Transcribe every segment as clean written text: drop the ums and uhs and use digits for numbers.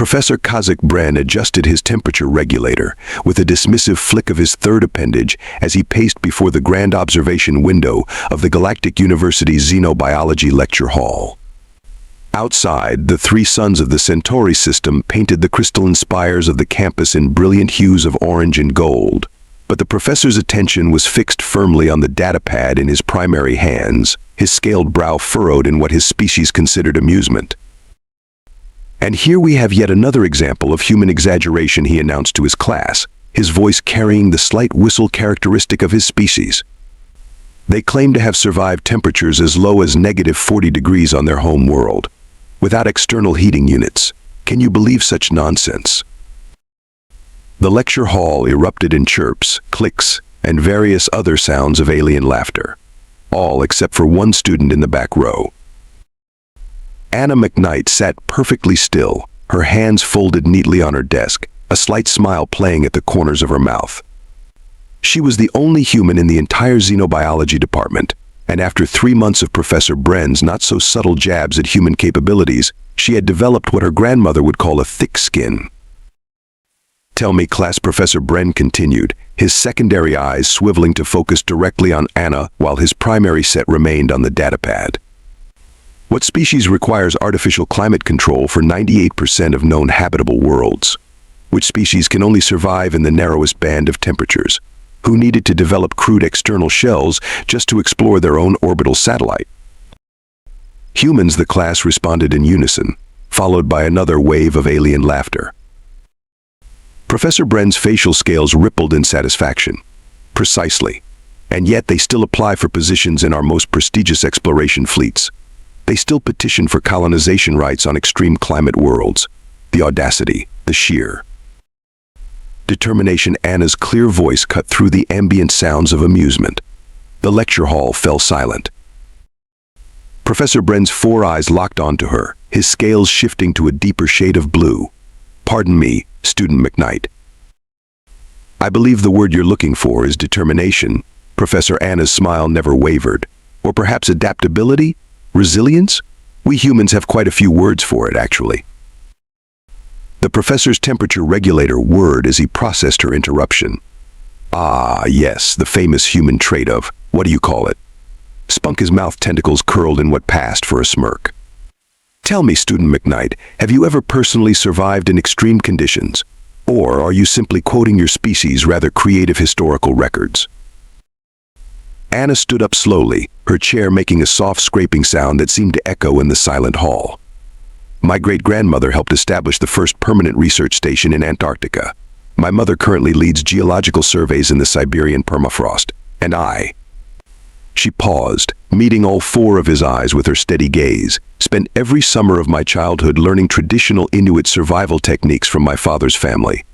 Professor Bren adjusted his temperature regulator with a dismissive flick of his third appendage as he paced before the grand observation window of the Galactic University's Xenobiology Lecture Hall. Outside, the three suns of the Centauri system painted the crystalline spires of the campus in brilliant hues of orange and gold. But the professor's attention was fixed firmly on the datapad in his primary hands, his scaled brow furrowed in what his species considered amusement. "And here we have yet another example of human exaggeration," he announced to his class, his voice carrying the slight whistle characteristic of his species. "They claim to have survived temperatures as low as -40 degrees on their home world, without external heating units. Can you believe such nonsense?" The lecture hall erupted in chirps, clicks, and various other sounds of alien laughter, all except for one student in the back row. Anna McKnight sat perfectly still, her hands folded neatly on her desk, a slight smile playing at the corners of her mouth. She was the only human in the entire xenobiology department, and after 3 months of Professor Bren's not-so-subtle jabs at human capabilities, she had developed what her grandmother would call a thick skin. "Tell me, class," Professor Bren continued, his secondary eyes swiveling to focus directly on Anna while his primary set remained on the datapad. "What species requires artificial climate control for 98% of known habitable worlds? Which species can only survive in the narrowest band of temperatures? Who needed to develop crude external shells just to explore their own orbital satellite?" "Humans," the class responded in unison, followed by another wave of alien laughter. Professor Bren's facial scales rippled in satisfaction. "Precisely. And yet they still apply for positions in our most prestigious exploration fleets. They still petition for colonization rights on extreme climate worlds. The audacity, the sheer determination." Anna's clear voice cut through the ambient sounds of amusement. The lecture hall fell silent. Professor Bren's 4 eyes locked onto her, his scales shifting to a deeper shade of blue. "Pardon me, Student McKnight. I believe the word you're looking for is determination." Professor Anna's smile never wavered. "Or perhaps adaptability? Resilience? We humans have quite a few words for it, actually." The professor's temperature regulator whirred as he processed her interruption. "Ah, yes, the famous human trait of, what do you call it?" Spunk, his mouth tentacles curled in what passed for a smirk. "Tell me, Student McKnight, have you ever personally survived in extreme conditions? Or are you simply quoting your species' rather creative historical records?" Anna stood up slowly, her chair making a soft scraping sound that seemed to echo in the silent hall. "My great-grandmother helped establish the first permanent research station in Antarctica. My mother currently leads geological surveys in the Siberian permafrost, and I—" She paused, meeting all 4 of his eyes with her steady gaze. "Spent every summer of my childhood learning traditional Inuit survival techniques from my father's family."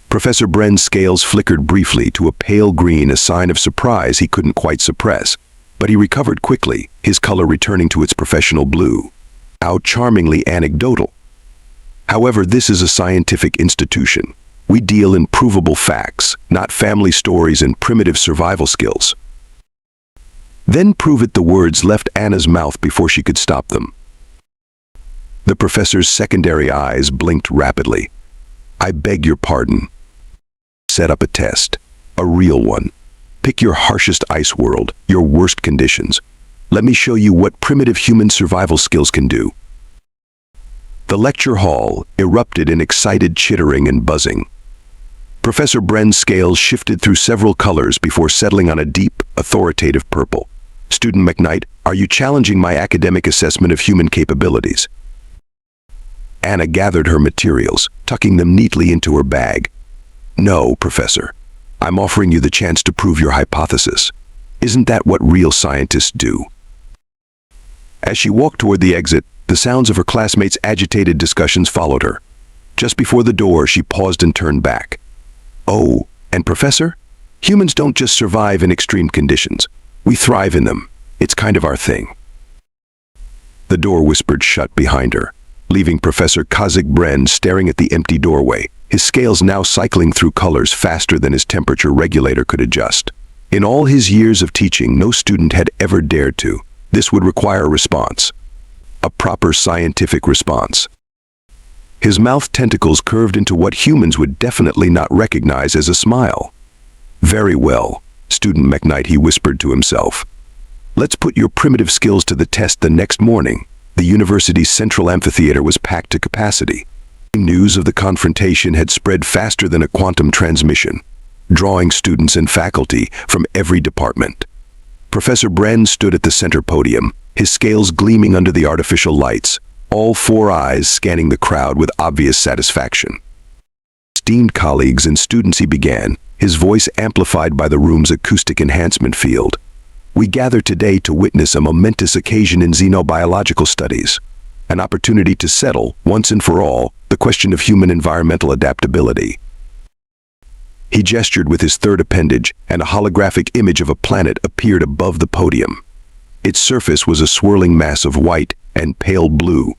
Professor Bren's scales flickered briefly to a pale green, a sign of surprise he couldn't quite suppress, but he recovered quickly, his color returning to its professional blue. How charmingly anecdotal. "However, this is a scientific institution. We deal in provable facts, not family stories and primitive survival skills." "Then prove it," the words left Anna's mouth before she could stop them. The professor's secondary eyes blinked rapidly. "I beg your pardon." "Set up a test. A real one. Pick your harshest ice world, your worst conditions. Let me show you what primitive human survival skills can do." The lecture hall erupted in excited chittering and buzzing. Professor Bren's scales shifted through several colors before settling on a deep, authoritative purple. "Student McKnight, are you challenging my academic assessment of human capabilities?" Anna gathered her materials, tucking them neatly into her bag. "No, Professor. I'm offering you the chance to prove your hypothesis. Isn't that what real scientists do?" As she walked toward the exit, the sounds of her classmates' agitated discussions followed her. Just before the door, she paused and turned back. "Oh, and Professor? Humans don't just survive in extreme conditions. We thrive in them. It's kind of our thing." The door whispered shut behind her, leaving Professor Bren staring at the empty doorway, his scales now cycling through colors faster than his temperature regulator could adjust. In all his years of teaching, no student had ever dared to. This would require a response. A proper scientific response. His mouth tentacles curved into what humans would definitely not recognize as a smile. "Very well, student McKnight," he whispered to himself. "Let's put your primitive skills to the test." The next morning, the university's central amphitheater was packed to capacity. News of the confrontation had spread faster than a quantum transmission, drawing students and faculty from every department. Professor Bren stood at the center podium, his scales gleaming under the artificial lights, all four eyes scanning the crowd with obvious satisfaction. "Esteemed colleagues and students," he began, his voice amplified by the room's acoustic enhancement field. "We gather today to witness a momentous occasion in xenobiological studies, an opportunity to settle, once and for all, the question of human environmental adaptability." He gestured with his third appendage, and a holographic image of a planet appeared above the podium. Its surface was a swirling mass of white and pale blue,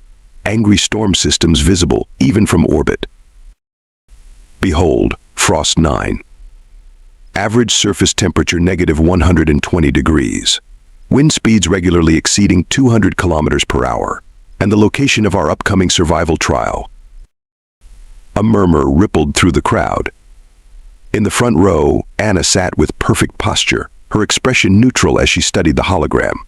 angry storm systems visible even from orbit. Behold, Frost 9. Average surface temperature -120 degrees. Wind speeds regularly exceeding 200 kilometers per hour. And the location of our upcoming survival trial. A murmur rippled through the crowd. In the front row, Anna sat with perfect posture, her expression neutral as she studied the hologram.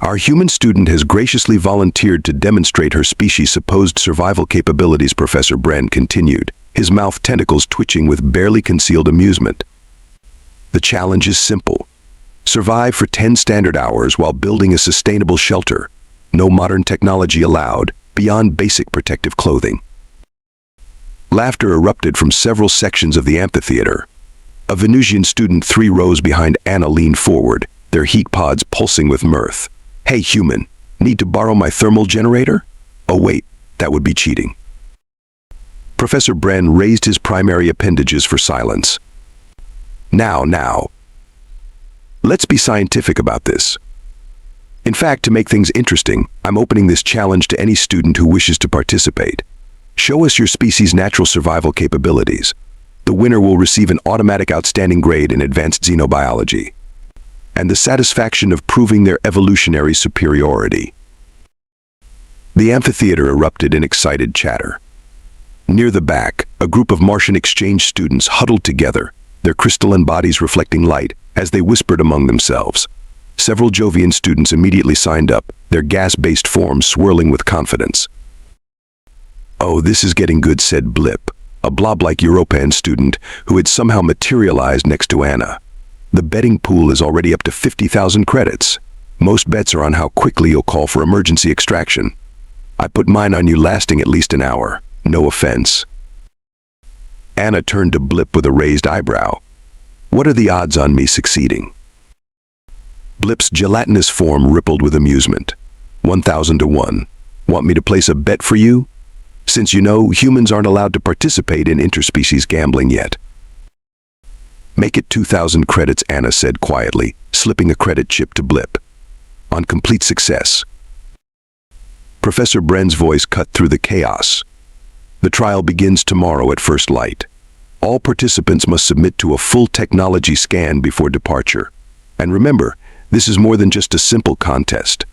"Our human student has graciously volunteered to demonstrate her species' supposed survival capabilities," Professor Bren continued, his mouth tentacles twitching with barely concealed amusement. "The challenge is simple. Survive for 10 standard hours while building a sustainable shelter. No modern technology allowed, beyond basic protective clothing." Laughter erupted from several sections of the amphitheater. A Venusian student 3 rows behind Anna leaned forward, their heat pods pulsing with mirth. "Hey human, need to borrow my thermal generator? Oh wait, that would be cheating." Professor Bren raised his primary appendages for silence. Now. Let's be scientific about this. In fact, to make things interesting, I'm opening this challenge to any student who wishes to participate. Show us your species' natural survival capabilities. The winner will receive an automatic outstanding grade in advanced xenobiology, and the satisfaction of proving their evolutionary superiority. The amphitheater erupted in excited chatter. Near the back, a group of Martian exchange students huddled together, their crystalline bodies reflecting light, as they whispered among themselves. Several Jovian students immediately signed up, their gas-based forms swirling with confidence. "Oh, this is getting good," said Blip, a blob-like European student who had somehow materialized next to Anna. "The betting pool is already up to 50,000 credits. Most bets are on how quickly you'll call for emergency extraction. I put mine on you lasting at least an hour. No offense." Anna turned to Blip with a raised eyebrow. "What are the odds on me succeeding?" Blip's gelatinous form rippled with amusement. 1,000 to 1. "Want me to place a bet for you? Since you know, humans aren't allowed to participate in interspecies gambling yet." "Make it 2,000 credits," Anna said quietly, slipping a credit chip to Blip. "On complete success." Professor Bren's voice cut through the chaos. "The trial begins tomorrow at first light. All participants must submit to a full technology scan before departure. And remember, this is more than just a simple contest.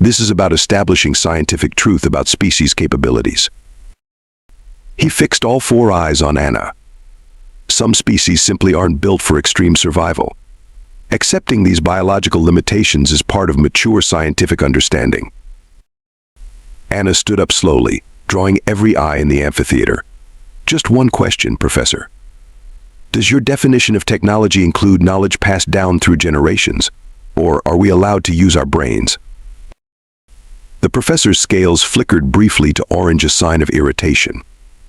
This is about establishing scientific truth about species capabilities." He fixed all 4 eyes on Anna. Some species simply aren't built for extreme survival. Accepting these biological limitations is part of mature scientific understanding. Anna stood up slowly, drawing every eye in the amphitheater. "Just one question, Professor. Does your definition of technology include knowledge passed down through generations, or are we allowed to use our brains?" The professor's scales flickered briefly to orange, a sign of irritation.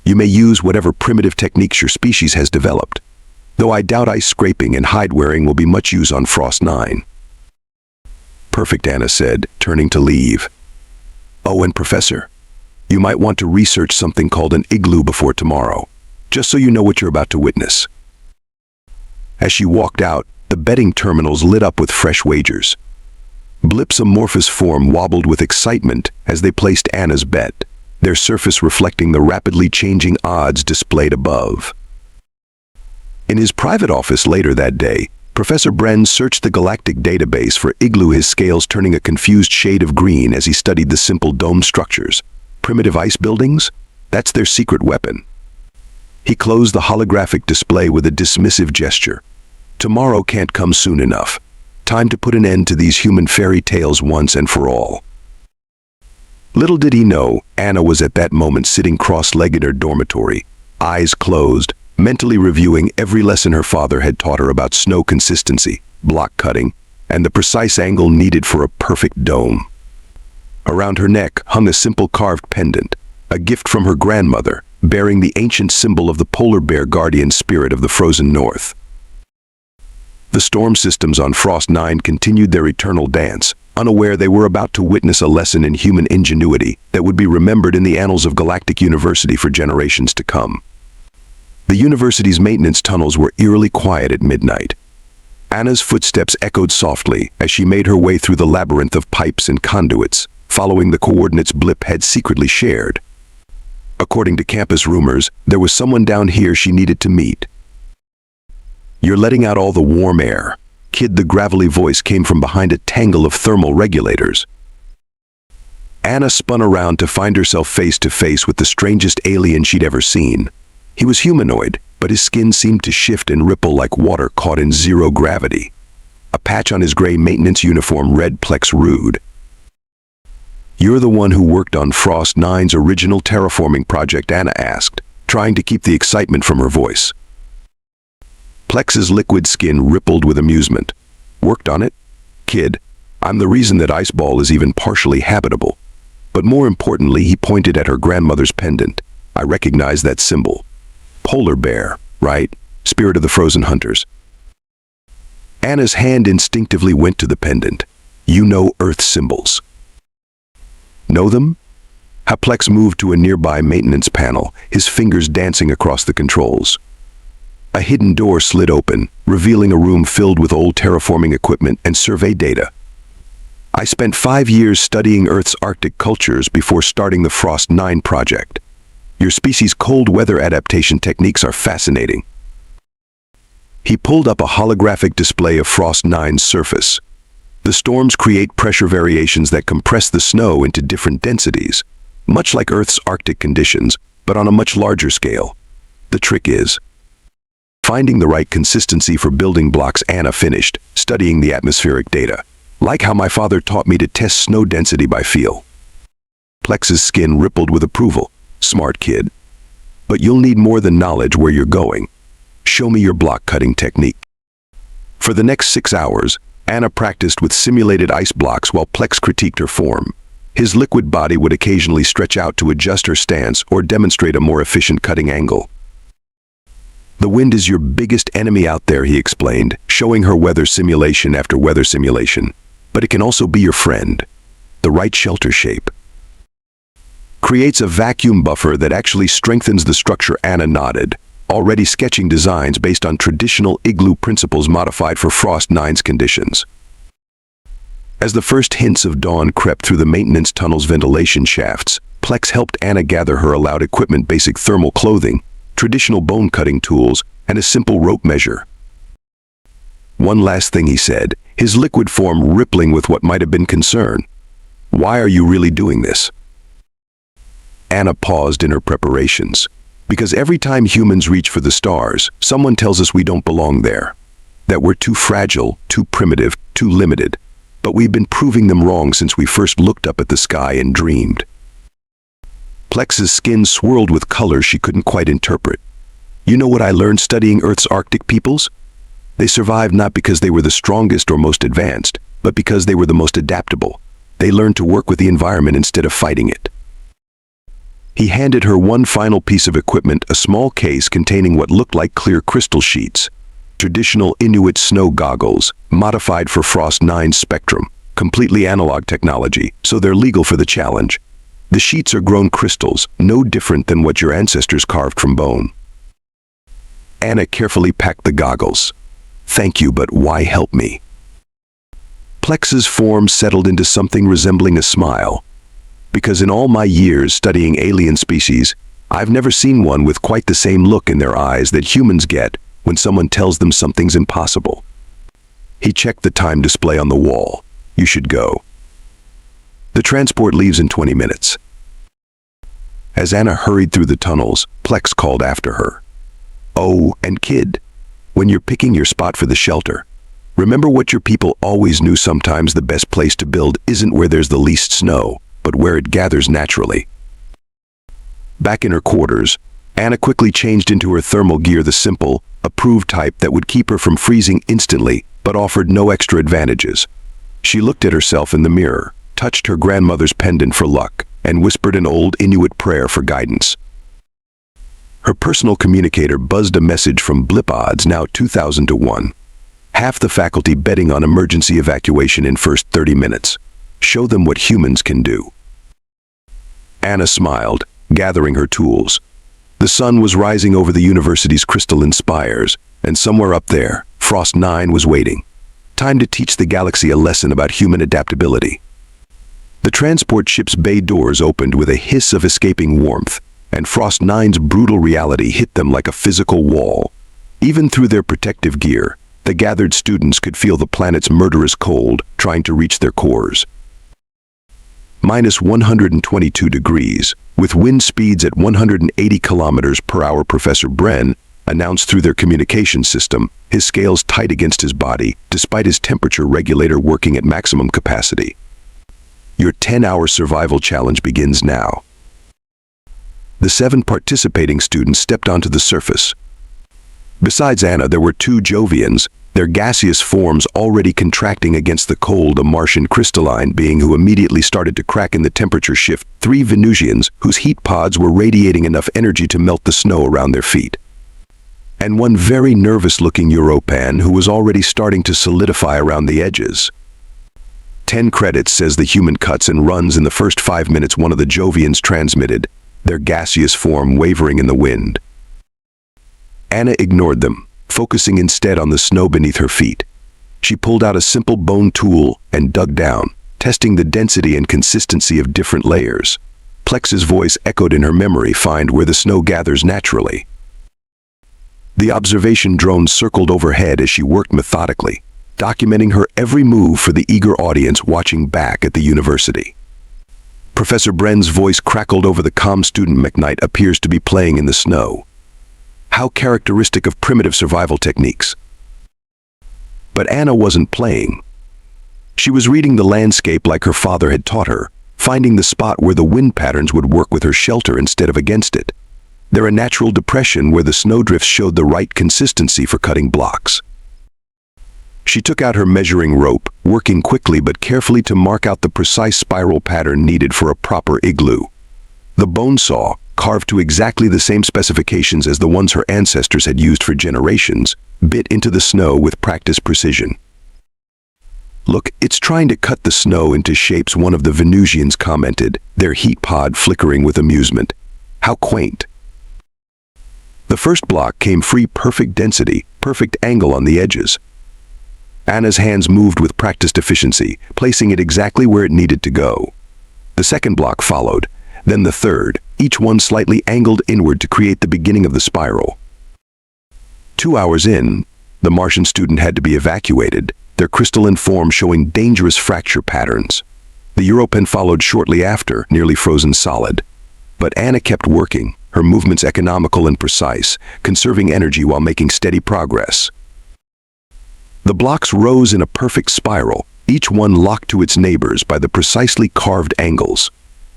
"You may use whatever primitive techniques your species has developed, though I doubt ice scraping and hide wearing will be much use on Frost 9. "Perfect," Anna said, turning to leave. "Oh, and Professor, you might want to research something called an Igloo before tomorrow, just so you know what you're about to witness." As she walked out, the betting terminals lit up with fresh wagers. Blip's amorphous form wobbled with excitement as they placed Anna's bet, their surface reflecting the rapidly changing odds displayed above. In his private office later that day, Professor Bren searched the galactic database for Igloo, his scales turning a confused shade of green as he studied the simple dome structures, primitive ice buildings? That's their secret weapon. He closed the holographic display with a dismissive gesture. Tomorrow can't come soon enough. Time to put an end to these human fairy tales once and for all. Little did he know, Anna was at that moment sitting cross-legged in her dormitory, eyes closed, mentally reviewing every lesson her father had taught her about snow consistency, block cutting, and the precise angle needed for a perfect dome. Around her neck hung a simple carved pendant, a gift from her grandmother, bearing the ancient symbol of the polar bear guardian spirit of the frozen north. The storm systems on Frost 9 continued their eternal dance, unaware they were about to witness a lesson in human ingenuity that would be remembered in the annals of Galactic University for generations to come. The university's maintenance tunnels were eerily quiet at midnight. Anna's footsteps echoed softly as she made her way through the labyrinth of pipes and conduits, following the coordinates Blip had secretly shared. According to campus rumors, there was someone down here she needed to meet. "You're letting out all the warm air." Kid, the gravelly voice came from behind a tangle of thermal regulators. Anna spun around to find herself face to face with the strangest alien she'd ever seen. He was humanoid, but his skin seemed to shift and ripple like water caught in zero gravity. A patch on his gray maintenance uniform read Plex Rude. "You're the one who worked on Frost 9's original terraforming project?" Anna asked, trying to keep the excitement from her voice. Plex's liquid skin rippled with amusement. "Worked on it? Kid, I'm the reason that Iceball is even partially habitable. But more importantly," he pointed at her grandmother's pendant. "I recognize that symbol. Polar bear, right? Spirit of the frozen hunters." Anna's hand instinctively went to the pendant. "You know Earth symbols." "Know them?" Haplex moved to a nearby maintenance panel, his fingers dancing across the controls. A hidden door slid open, revealing a room filled with old terraforming equipment and survey data. "I spent 5 years studying Earth's Arctic cultures before starting the Frost 9 project. Your species' cold weather adaptation techniques are fascinating." He pulled up a holographic display of Frost 9's surface. The storms create pressure variations that compress the snow into different densities, much like Earth's Arctic conditions, but on a much larger scale. The trick is finding the right consistency for building blocks. Anna finished, studying the atmospheric data. "Like how my father taught me to test snow density by feel." Plex's skin rippled with approval. "Smart kid. But you'll need more than knowledge where you're going. Show me your block cutting technique." For the next 6 hours, Anna practiced with simulated ice blocks while Plex critiqued her form. His liquid body would occasionally stretch out to adjust her stance or demonstrate a more efficient cutting angle. "The wind is your biggest enemy out there," he explained, showing her weather simulation after weather simulation. "But it can also be your friend. The right shelter shape creates a vacuum buffer that actually strengthens the structure." Anna nodded, already sketching designs based on traditional Igloo principles modified for Frost 9's conditions. As the first hints of dawn crept through the maintenance tunnel's ventilation shafts, Plex helped Anna gather her allowed equipment: basic thermal clothing, traditional bone-cutting tools, and a simple rope measure. "One last thing," he said, his liquid form rippling with what might have been concern. "Why are you really doing this?" Anna paused in her preparations. "Because every time humans reach for the stars, someone tells us we don't belong there. That we're too fragile, too primitive, too limited. But we've been proving them wrong since we first looked up at the sky and dreamed." Plex's skin swirled with colors she couldn't quite interpret. "You know what I learned studying Earth's Arctic peoples? They survived not because they were the strongest or most advanced, but because they were the most adaptable. They learned to work with the environment instead of fighting it." He handed her one final piece of equipment, a small case containing what looked like clear crystal sheets. Traditional Inuit snow goggles, modified for Frost 9's spectrum, completely analog technology, so they're legal for the challenge. The sheets are grown crystals, no different than what your ancestors carved from bone. Anna carefully packed the goggles. "Thank you, but why help me?" Plex's form settled into something resembling a smile. "Because in all my years studying alien species, I've never seen one with quite the same look in their eyes that humans get when someone tells them something's impossible." He checked the time display on the wall. "You should go. The transport leaves in 20 minutes. As Anna hurried through the tunnels, Plex called after her. "Oh, and kid, when you're picking your spot for the shelter, remember what your people always knew: sometimes the best place to build isn't where there's the least snow, but where it gathers naturally." Back in her quarters, Anna quickly changed into her thermal gear, the simple, approved type that would keep her from freezing instantly, but offered no extra advantages. She looked at herself in the mirror, touched her grandmother's pendant for luck, and whispered an old Inuit prayer for guidance. Her personal communicator buzzed a message from Blip Odds, now 2,000 to 1. Half the faculty betting on emergency evacuation in first 30 minutes. Show them what humans can do. Anna smiled, gathering her tools. The sun was rising over the university's crystalline spires, and somewhere up there, Frost 9 was waiting. Time to teach the galaxy a lesson about human adaptability. The transport ship's bay doors opened with a hiss of escaping warmth, and Frost 9's brutal reality hit them like a physical wall. Even through their protective gear, the gathered students could feel the planet's murderous cold trying to reach their cores. Minus 122 degrees, with wind speeds at 180 kilometers per hour, Professor Bren announced through their communication system, his scales tight against his body, despite his temperature regulator working at maximum capacity. Your 10-hour survival challenge begins now. The 7 participating students stepped onto the surface. Besides Anna, there were 2 Jovians, their gaseous forms already contracting against the cold, a Martian crystalline being who immediately started to crack in the temperature shift, 3 Venusians whose heat pods were radiating enough energy to melt the snow around their feet, and 1 very nervous-looking Europan who was already starting to solidify around the edges. 10 credits, says the human cuts and runs in the first 5 minutes, one of the Jovians transmitted, their gaseous form wavering in the wind. Anna ignored them, focusing instead on the snow beneath her feet. She pulled out a simple bone tool and dug down, testing the density and consistency of different layers. Plex's voice echoed in her memory: "Find where the snow gathers naturally." The observation drone circled overhead as she worked methodically, documenting her every move for the eager audience watching back at the university. Professor Bren's voice crackled over the comm: "Student McKnight appears to be playing in the snow. How characteristic of primitive survival techniques." But Anna wasn't playing. She was reading the landscape like her father had taught her, finding the spot where the wind patterns would work with her shelter instead of against it. There a natural depression where the snowdrifts showed the right consistency for cutting blocks. She took out her measuring rope, working quickly but carefully to mark out the precise spiral pattern needed for a proper igloo. The bone saw, carved to exactly the same specifications as the ones her ancestors had used for generations, bit into the snow with practiced precision. "Look, it's trying to cut the snow into shapes," one of the Venusians commented, their heat pod flickering with amusement. "How quaint." The first block came free, perfect density, perfect angle on the edges. Anna's hands moved with practiced efficiency, placing it exactly where it needed to go. The second block followed, then the third, each one slightly angled inward to create the beginning of the spiral. 2 hours in, the Martian student had to be evacuated, their crystalline form showing dangerous fracture patterns. The Europan followed shortly after, nearly frozen solid. But Anna kept working, her movements economical and precise, conserving energy while making steady progress. The blocks rose in a perfect spiral, each one locked to its neighbors by the precisely carved angles.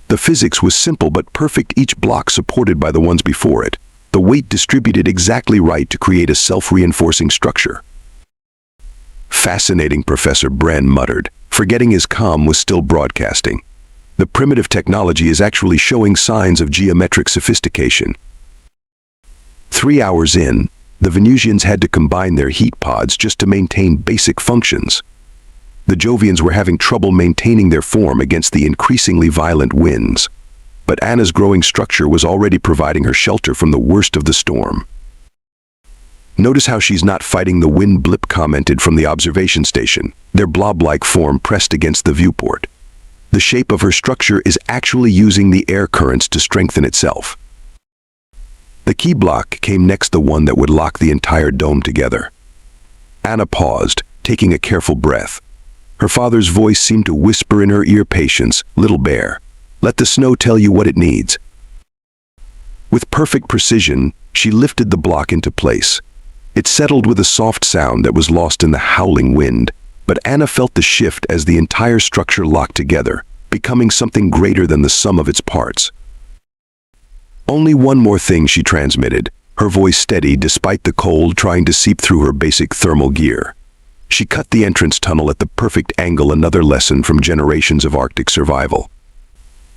The physics was simple but perfect, each block supported by the ones before it, the weight distributed exactly right to create a self-reinforcing structure. "Fascinating," Professor Bren muttered, forgetting his comm was still broadcasting. "The primitive technology is actually showing signs of geometric sophistication." 3 hours in, the Venusians had to combine their heat pods just to maintain basic functions. The Jovians were having trouble maintaining their form against the increasingly violent winds. But Anna's growing structure was already providing her shelter from the worst of the storm. "Notice how she's not fighting the wind," Blip commented from the observation station, their blob-like form pressed against the viewport. "The shape of her structure is actually using the air currents to strengthen itself." The key block came next, the one that would lock the entire dome together. Anna paused, taking a careful breath. Her father's voice seemed to whisper in her ear, "Patience, little bear. Let the snow tell you what it needs." perfect precision, she lifted the block into place. It settled with a soft sound that was lost in the howling wind, but Anna felt the shift as the entire structure locked together, becoming something greater than the sum of its parts. "Only one more thing," she transmitted, her voice steady despite the cold trying to seep through her basic thermal gear. She cut the entrance tunnel at the perfect angle, another lesson from generations of Arctic survival.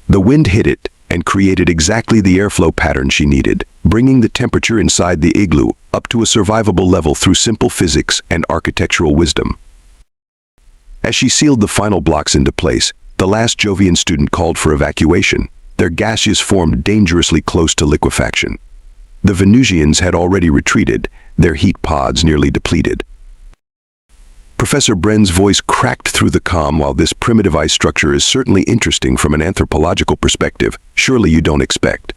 The wind hit it and created exactly the airflow pattern she needed, bringing the temperature inside the igloo up to a survivable level through simple physics and architectural wisdom. As she sealed the final blocks into place, the last Jovian student called for evacuation, their gaseous form dangerously close to liquefaction. The Venusians had already retreated, their heat pods nearly depleted. Professor Bren's voice cracked through the calm. "While this primitive ice structure is certainly interesting from an anthropological perspective, surely you don't expect."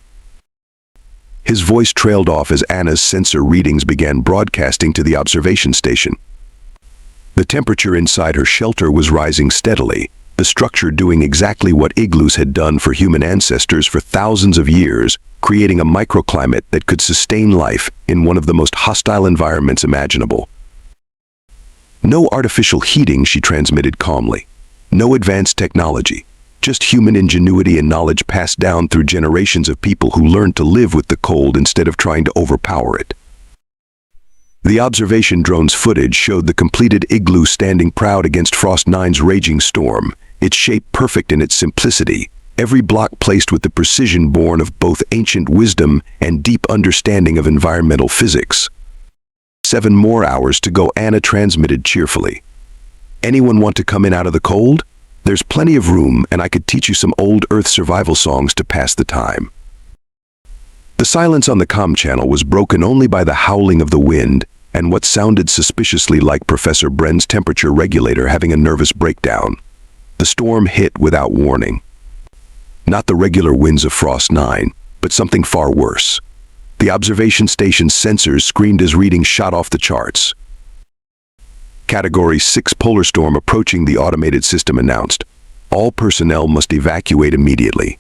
His voice trailed off as Anna's sensor readings began broadcasting to the observation station. The temperature inside her shelter was rising steadily, the structure doing exactly what igloos had done for human ancestors for thousands of years, creating a microclimate that could sustain life in one of the most hostile environments imaginable. "No artificial heating," she transmitted calmly. "No advanced technology. Just human ingenuity and knowledge passed down through generations of people who learned to live with the cold instead of trying to overpower it." The observation drone's footage showed the completed igloo standing proud against Frost 9's raging storm, its shape perfect in its simplicity, every block placed with the precision born of both ancient wisdom and deep understanding of environmental physics. 7 more hours to go, Anna transmitted cheerfully. "Anyone want to come in out of the cold? There's plenty of room, and I could teach you some old Earth survival songs to pass the time." The silence on the comm channel was broken only by the howling of the wind and what sounded suspiciously like Professor Bren's temperature regulator having a nervous breakdown. The storm hit without warning. Not the regular winds of Frost 9, but something far worse. The observation station's sensors screamed as readings shot off the charts. Category 6 polar storm approaching, the automated system announced. "All personnel must evacuate immediately."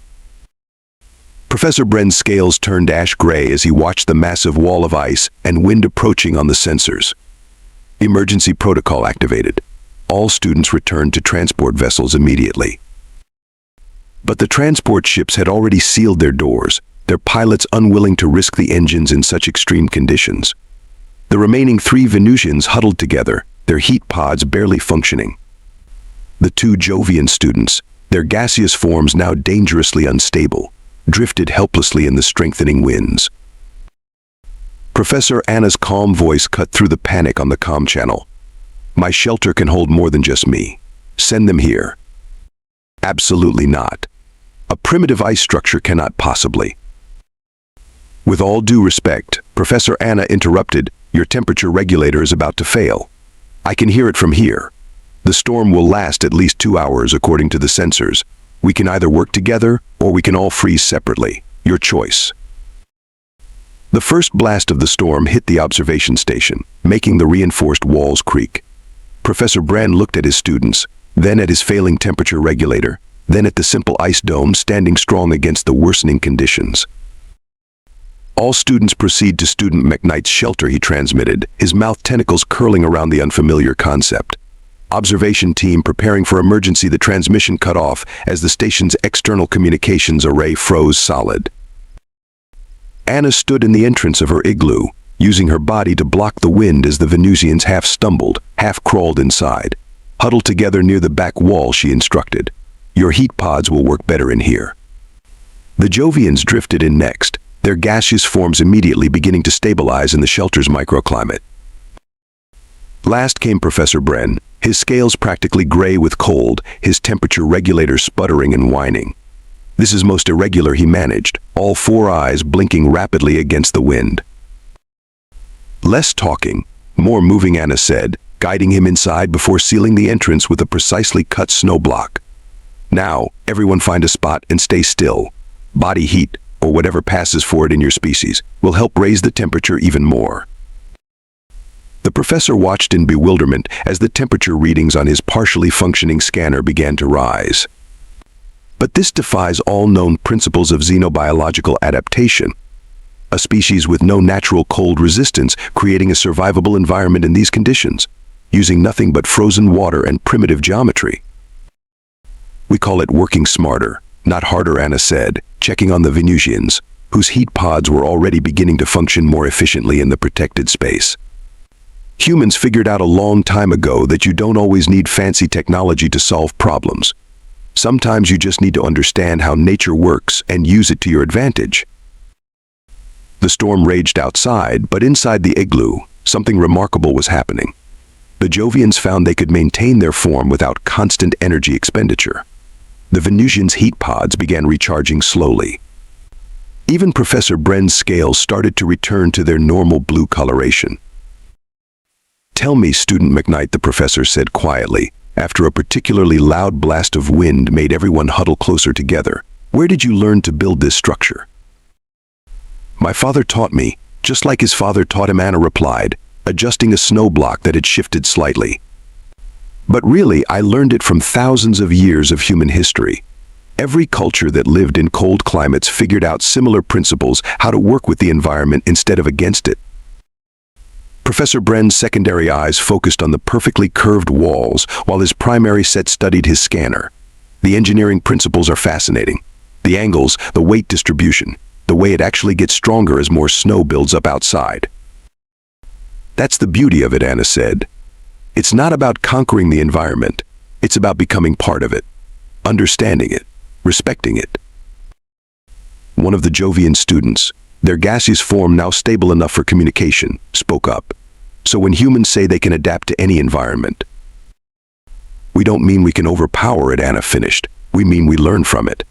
Professor Bren's scales turned ash gray as he watched the massive wall of ice and wind approaching on the sensors. Emergency protocol activated. All students returned to transport vessels immediately. But the transport ships had already sealed their doors, their pilots unwilling to risk the engines in such extreme conditions. The remaining 3 Venusians huddled together, their heat pods barely functioning. The 2 Jovian students, their gaseous forms now dangerously unstable, drifted helplessly in the strengthening winds. Professor Anna's calm voice cut through the panic on the comm channel. "My shelter can hold more than just me. Send them here." "Absolutely not. A primitive ice structure cannot possibly." "With all due respect," Professor Anna interrupted, "your temperature regulator is about to fail. I can hear it from here. The storm will last at least 2 hours according to the sensors. We can either work together or we can all freeze separately. Your choice." The first blast of the storm hit the observation station, making the reinforced walls creak. Professor Bren looked at his students, then at his failing temperature regulator, then at the simple ice dome standing strong against the worsening conditions. "All students proceed to Student McKnight's shelter," he transmitted, his mouth tentacles curling around the unfamiliar concept. Observation team preparing for emergency. The transmission cut off as the station's external communications array froze solid. Anna stood in the entrance of her igloo, using her body to block the wind as the Venusians half stumbled, half crawled inside. "Huddle together near the back wall," she instructed. "Your heat pods will work better in here." The Jovians drifted in next, their gaseous forms immediately beginning to stabilize in the shelter's microclimate. Last came Professor Bren, his scales practically gray with cold, his temperature regulator sputtering and whining. "This is most irregular," he managed, all 4 eyes blinking rapidly against the wind. "Less talking, more moving," Anna said, guiding him inside before sealing the entrance with a precisely cut snow block. "Now, everyone find a spot and stay still. Body heat, or whatever passes for it in your species, will help raise the temperature even more." The professor watched in bewilderment as the temperature readings on his partially functioning scanner began to rise. But this defies all known principles of xenobiological adaptation. a species with no natural cold resistance, creating a survivable environment in these conditions, using nothing but frozen water and primitive geometry. We call it working smarter, not harder, Anna said, checking on the Venusians, whose heat pods were already beginning to function more efficiently in the protected space. Humans figured out a long time ago that you don't always need fancy technology to solve problems. Sometimes you just need to understand how nature works and use it to your advantage. The storm raged outside, but inside the igloo, something remarkable was happening. The Jovians found they could maintain their form without constant energy expenditure. The Venusians' heat pods began recharging slowly. Even Professor Bren's scales started to return to their normal blue coloration. "Tell me, Student McKnight," the professor said quietly, after a particularly loud blast of wind made everyone huddle closer together, "where did you learn to build this structure?" "My father taught me, just like his father taught him," Anna replied, adjusting a snow block that had shifted slightly. "But really, I learned it from thousands of years of human history. Every culture that lived in cold climates figured out similar principles, how to work with the environment instead of against it." Professor Bren's secondary eyes focused on the perfectly curved walls, while his primary set studied his scanner. The engineering principles are fascinating. The angles, the weight distribution, the way it actually gets stronger as more snow builds up outside. "That's the beauty of it," Anna said. "It's not about conquering the environment. It's about becoming part of it, understanding it, respecting it." One of the Jovian students, their gaseous form now stable enough for communication, spoke up. "So when humans say they can adapt to any environment, we don't mean we can overpower it," Anna finished. "We mean we learn from it.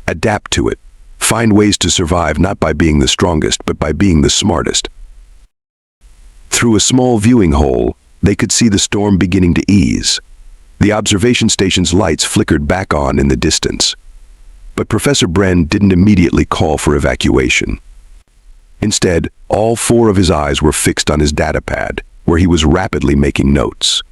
Adapt to it. Find ways to survive not by being the strongest, but by being the smartest." Through a small viewing hole, they could see the storm beginning to ease. The observation station's lights flickered back on in the distance. But Professor Bren didn't immediately call for evacuation. Instead, all four of his eyes were fixed on his data pad, where he was rapidly making notes.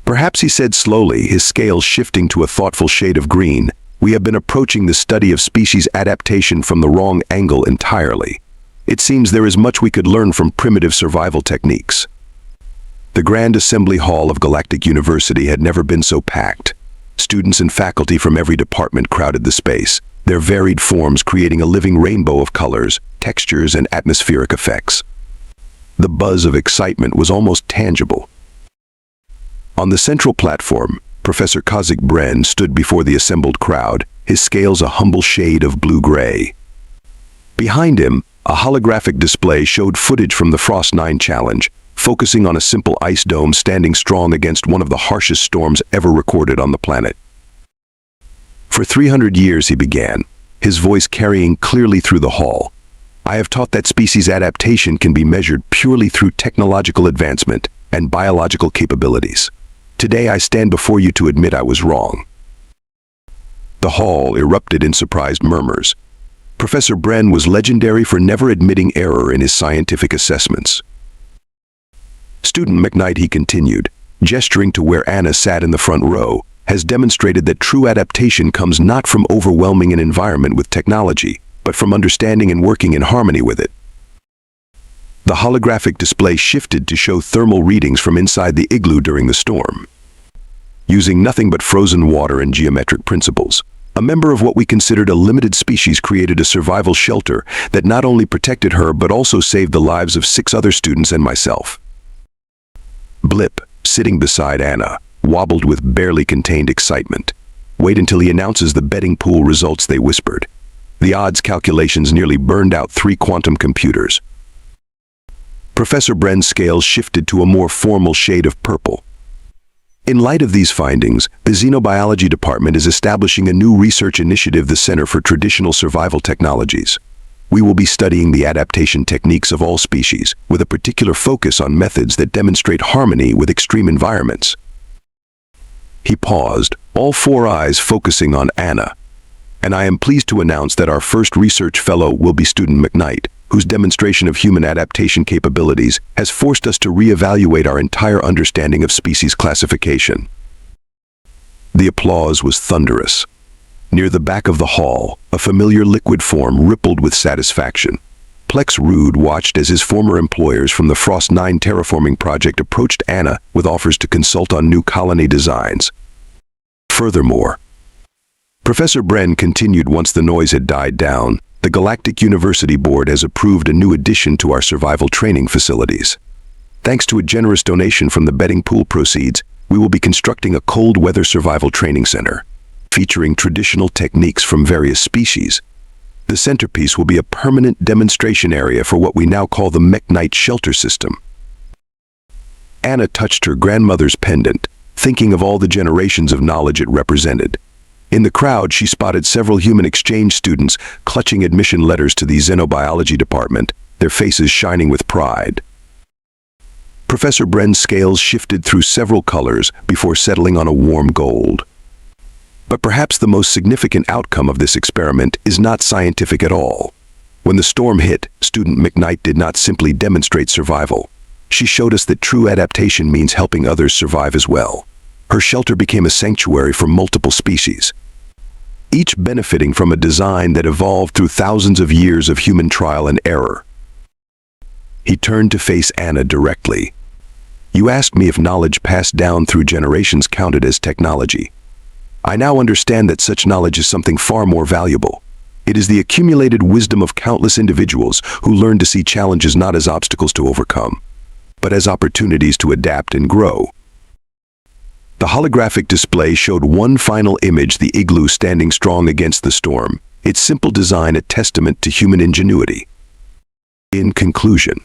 "Perhaps," he said slowly, his scales shifting to a thoughtful shade of green, "we have been approaching the study of species adaptation from the wrong angle entirely. It seems there is much we could learn from primitive survival techniques." The Grand Assembly Hall of Galactic University had never been so packed. Students and faculty from every department crowded the space, their varied forms creating a living rainbow of colors, textures, and atmospheric effects. The buzz of excitement was almost tangible. On the central platform, Professor Kazik Bren stood before the assembled crowd, his scales a humble shade of blue-gray. Behind him, a holographic display showed footage from the Frost 9 challenge, focusing on a simple ice dome standing strong against one of the harshest storms ever recorded on the planet. "For 300 years," he began, his voice carrying clearly through the hall, "I have taught that species adaptation can be measured purely through technological advancement and biological capabilities. Today I stand before you to admit I was wrong." The hall erupted in surprised murmurs. Professor Bren was legendary for never admitting error in his scientific assessments. "Student McKnight," he continued, gesturing to where Anna sat in the front row, "has demonstrated that true adaptation comes not from overwhelming an environment with technology, but from understanding and working in harmony with it." The holographic display shifted to show thermal readings from inside the igloo during the storm. Using nothing but frozen water and geometric principles, a member of what we considered a limited species created a survival shelter that not only protected her but also saved the lives of 6 other students and myself. Blip, sitting beside Anna, wobbled with barely contained excitement. "Wait until he announces the betting pool results," they whispered. The odds calculations nearly burned out 3 quantum computers. Professor Bren's scales shifted to a more formal shade of purple. "In light of these findings, the Xenobiology Department is establishing a new research initiative, the Center for Traditional Survival Technologies. We will be studying the adaptation techniques of all species, with a particular focus on methods that demonstrate harmony with extreme environments." He paused, all 4 eyes focusing on Anna. "And I am pleased to announce that our first research fellow will be Student McKnight, whose demonstration of human adaptation capabilities has forced us to reevaluate our entire understanding of species classification." The applause was thunderous. Near the back of the hall, a familiar liquid form rippled with satisfaction, Plex Rude watched as his former employers from the Frost 9 terraforming project approached Anna with offers to consult on new colony designs. Furthermore, Professor Bren continued once the noise had died down. The Galactic University Board has approved a new addition to our survival training facilities. Thanks to a generous donation from the betting pool proceeds, we will be constructing a cold weather survival training center, featuring traditional techniques from various species. The centerpiece will be a permanent demonstration area for what we now call the Meknite shelter system. Anna touched her grandmother's pendant, thinking of all the generations of knowledge it represented. In the crowd, she spotted several human exchange students clutching admission letters to the xenobiology department, their faces shining with pride. Professor Bren's scales shifted through several colors before settling on a warm gold. But perhaps the most significant outcome of this experiment is not scientific at all. When the storm hit, student McKnight did not simply demonstrate survival. She showed us that true adaptation means helping others survive as well. Her shelter became a sanctuary for multiple species, each benefiting from a design that evolved through thousands of years of human trial and error. He turned to face Anna directly. "You asked me if knowledge passed down through generations counted as technology. I now understand that such knowledge is something far more valuable. It is the accumulated wisdom of countless individuals who learn to see challenges not as obstacles to overcome, but as opportunities to adapt and grow." The holographic display showed one final image, the Igloo standing strong against the storm, its simple design a testament to human ingenuity. In conclusion,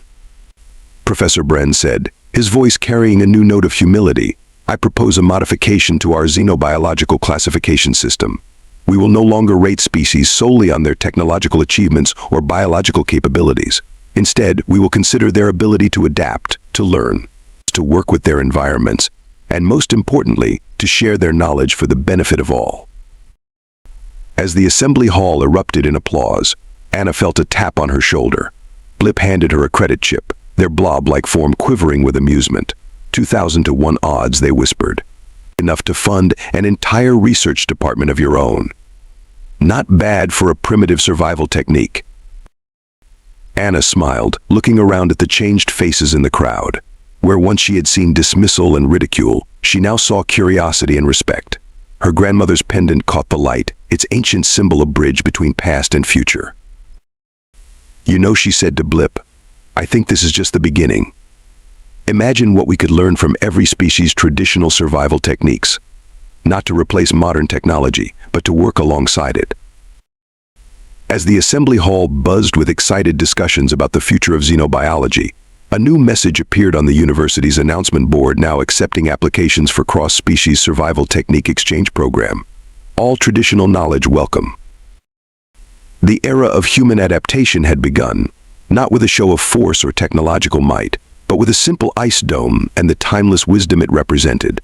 Professor Bren said, his voice carrying a new note of humility, "I propose a modification to our xenobiological classification system. We will no longer rate species solely on their technological achievements or biological capabilities. Instead, we will consider their ability to adapt, to learn, to work with their environments, and most importantly, to share their knowledge for the benefit of all." As the assembly hall erupted in applause, Anna felt a tap on her shoulder. Blip handed her a credit chip, their blob-like form quivering with amusement. 2,000 to 1 odds, they whispered. Enough to fund an entire research department of your own. Not bad for a primitive survival technique. Anna smiled, looking around at the changed faces in the crowd. Where once she had seen dismissal and ridicule, she now saw curiosity and respect. Her grandmother's pendant caught the light, its ancient symbol a bridge between past and future. "You know," she said to Blip, "I think this is just the beginning. Imagine what we could learn from every species' traditional survival techniques, not to replace modern technology, but to work alongside it." As the assembly hall buzzed with excited discussions about the future of xenobiology, a new message appeared on the university's announcement board, now accepting applications for cross-species survival technique exchange program. All traditional knowledge welcome. The era of human adaptation had begun, not with a show of force or technological might, but with a simple ice dome and the timeless wisdom it represented.